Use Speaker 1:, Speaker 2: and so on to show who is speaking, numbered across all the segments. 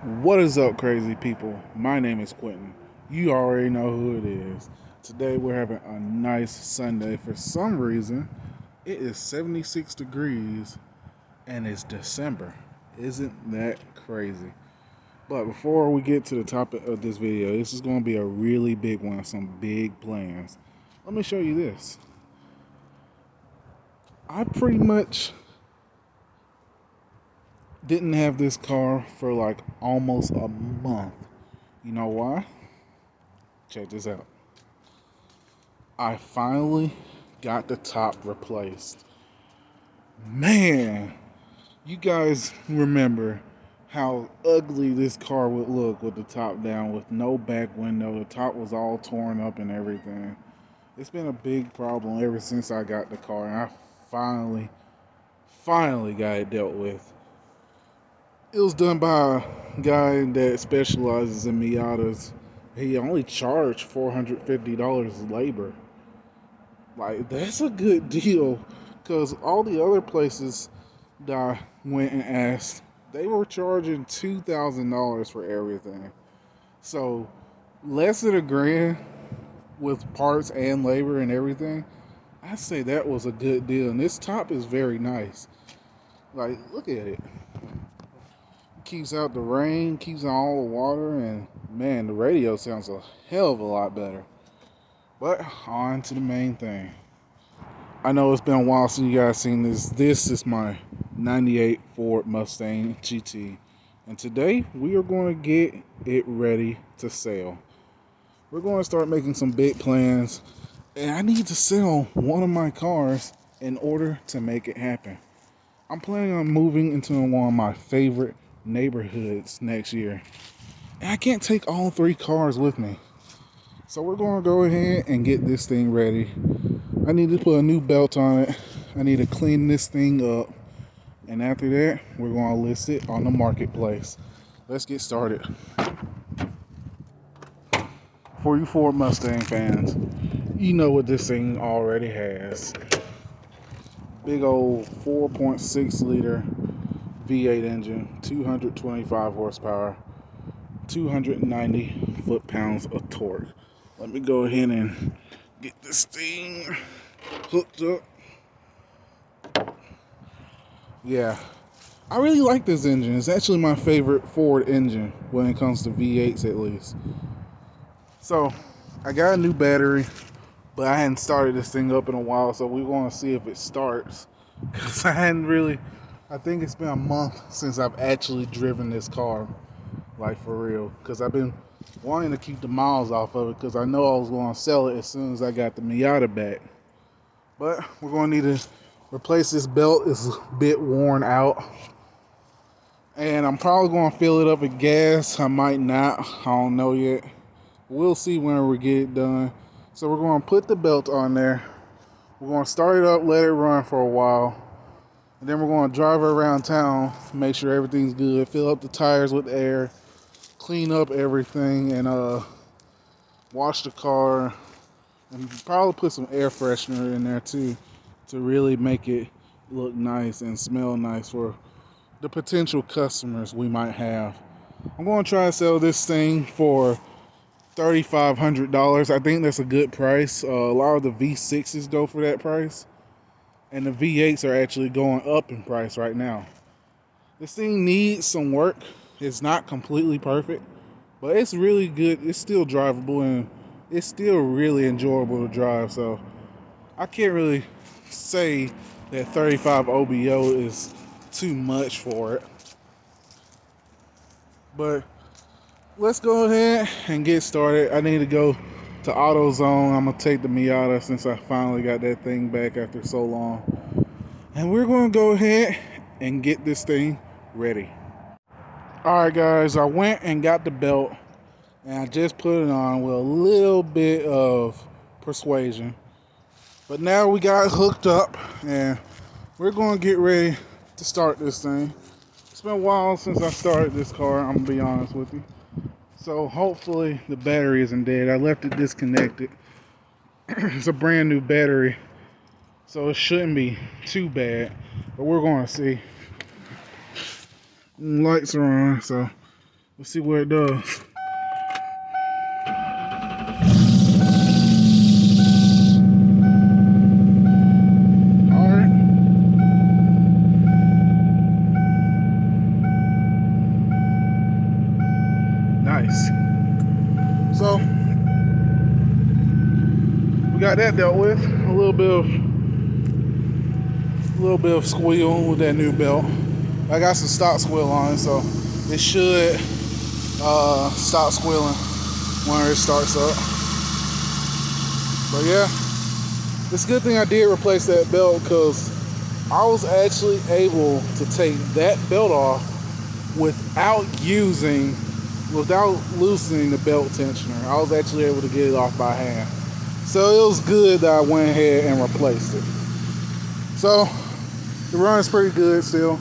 Speaker 1: What is up, crazy people? My name is Quentin. You already know who it is. Today we're having a nice Sunday. For some reason, it is 76 degrees and it's December. Isn't that crazy? But before we get to the topic of this video, this is going to be a really big one, some big plans. Let me show you this. I pretty much didn't have this car for like almost a month. You know why? Check this out. I finally got the top replaced. Man, you guys remember how ugly this car would look with the top down, with no back window. The top was all torn up and everything. It's been a big problem ever since I got the car, and I finally got it dealt with. It was done by a guy that specializes in Miatas. He only charged $450 labor. Like, that's a good deal, because all the other places that I went and asked, they were charging $2,000 for everything. So less than a grand with parts and labor and everything. I say that was a good deal. And this top is very nice. Like, look at it. Keeps out the rain, keeps out all the water, and man, the radio sounds a hell of a lot better. But on to the main thing. I know it's been a while since you guys seen this. This is my 98 Ford Mustang GT. And today we are going to get it ready to sell. We're going to start making some big plans. And I need to sell one of my cars in order to make it happen. I'm planning on moving into one of my favorite neighborhoods next year. And I can't take all three cars with me. So we're going to go ahead and get this thing ready. I need to put a new belt on it. I need to clean this thing up. And after that, we're going to list it on the marketplace. Let's get started. For you Ford Mustang fans, you know what this thing already has. Big old 4.6 liter V8 engine, 225 horsepower, 290 foot-pounds of torque. Let me go ahead and get this thing hooked up. Yeah, I really like this engine. It's actually my favorite Ford engine when it comes to V8s, at least. So I got a new battery, but I hadn't started this thing up in a while, so we want to see if it starts, because I think it's been a month since I've actually driven this car, like for real, because I've been wanting to keep the miles off of it, because I know I was going to sell it as soon as I got the Miata back. But we're going to need to replace this belt. It's a bit worn out, and I'm probably going to fill it up with gas. I might not, I don't know yet. We'll see when we get it done. So we're going to put the belt on there. We're going to start it up, let it run for a while, and then we're going to drive it around town, make sure everything's good, fill up the tires with air, clean up everything, and wash the car, and probably put some air freshener in there too, to really make it look nice and smell nice for the potential customers we might have. I'm going to try to sell this thing for $3,500. I think that's a good price. A lot of the V6s go for that price, and the V8s are actually going up in price right now. This thing needs some work. It's not completely perfect, but it's really good. It's still drivable, and it's still really enjoyable to drive. So I can't really say that 35 OBO is too much for it. But let's go ahead and get started. I need to go to AutoZone. I'm going to take the Miata since I finally got that thing back after so long. And we're going to go ahead and get this thing ready. Alright guys, I went and got the belt, and I just put it on with a little bit of persuasion. But now we got it hooked up, and we're going to get ready to start this thing. It's been a while since I started this car, I'm going to be honest with you. So hopefully the battery isn't dead. I left it disconnected. It's a brand new battery, so it shouldn't be too bad, but we're going to see. Lights are on, so Let's see what it does. Alright. Nice. So we got that dealt with. A little bit of squeal with that new belt. I got some stock squeal on it, so it should stop squealing when it starts up. But yeah, it's a good thing I did replace that belt, because I was actually able to take that belt off without loosening the belt tensioner. I was actually able to get it off by hand. So it was good that I went ahead and replaced it. So it runs pretty good still.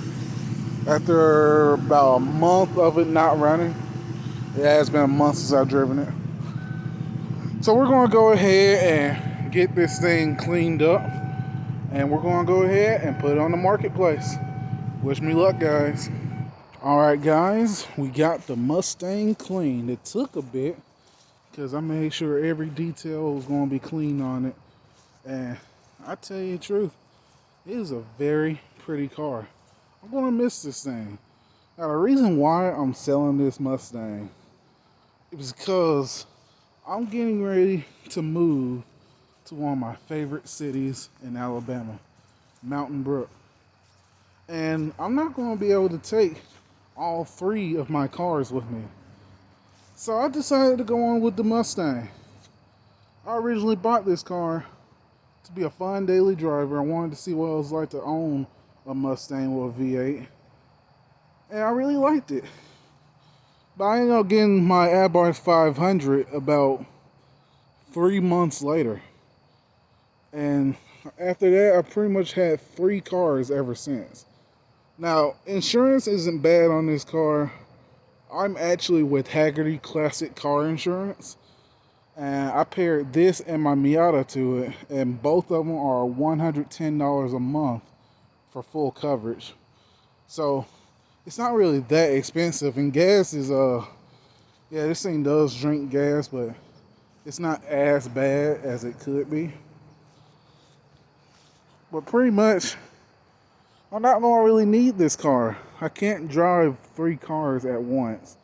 Speaker 1: After about a month of it not running. It has been a month since I've driven it. So we're going to go ahead and get this thing cleaned up. And we're going to go ahead and put it on the marketplace. Wish me luck, guys. Alright guys, we got the Mustang cleaned. It took a bit, because I made sure every detail was going to be clean on it. And I tell you the truth, it is a very pretty car. I'm going to miss this thing. Now the reason why I'm selling this Mustang is because I'm getting ready to move to one of my favorite cities in Alabama, Mountain Brook. And I'm not going to be able to take all three of my cars with me. So I decided to go on with the Mustang. I originally bought this car to be a fun daily driver. I wanted to see what it was like to own a Mustang with a V8. And I really liked it. But I ended up getting my Abarth 500 about 3 months later. And after that, I pretty much had 3 cars ever since. Now, insurance isn't bad on this car. I'm actually with Haggerty Classic Car Insurance. And I paired this and my Miata to it. And both of them are $110 a month for full coverage. So it's not really that expensive. And gas is, yeah, this thing does drink gas, but it's not as bad as it could be. But pretty much, I'm not going to really need this car. I can't drive 3 cars at once.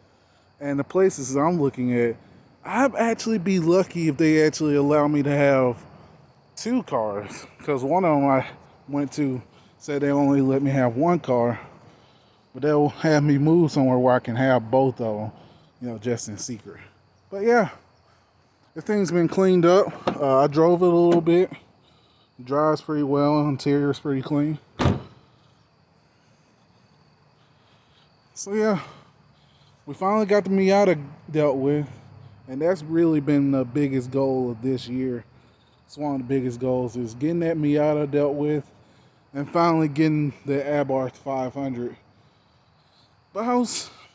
Speaker 1: And the places I'm looking at, I'd actually be lucky if they actually allow me to have 2 cars. Because one of them I went to said they only let me have 1 car. But they'll have me move somewhere where I can have both of them, you know, just in secret. But yeah, the thing's been cleaned up. I drove it a little bit. Drives pretty well. Interior's pretty clean. So yeah, we finally got the Miata dealt with, and that's really been the biggest goal of this year. It's one of the biggest goals, is getting that Miata dealt with, and finally getting the Abarth 500. But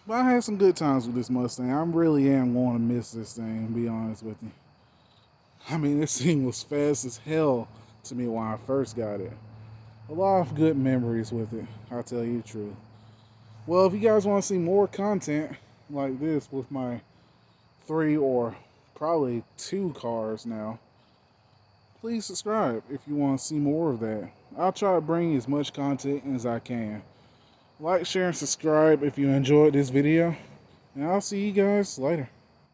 Speaker 1: I had some good times with this Mustang. I really am going to miss this thing, to be honest with you. I mean, this thing was fast as hell to me when I first got it. A lot of good memories with it, I'll tell you the truth. Well, if you guys want to see more content like this with my 3 or probably 2 cars now, please subscribe if you want to see more of that. I'll try to bring as much content as I can. Like, share, and subscribe if you enjoyed this video, and I'll see you guys later.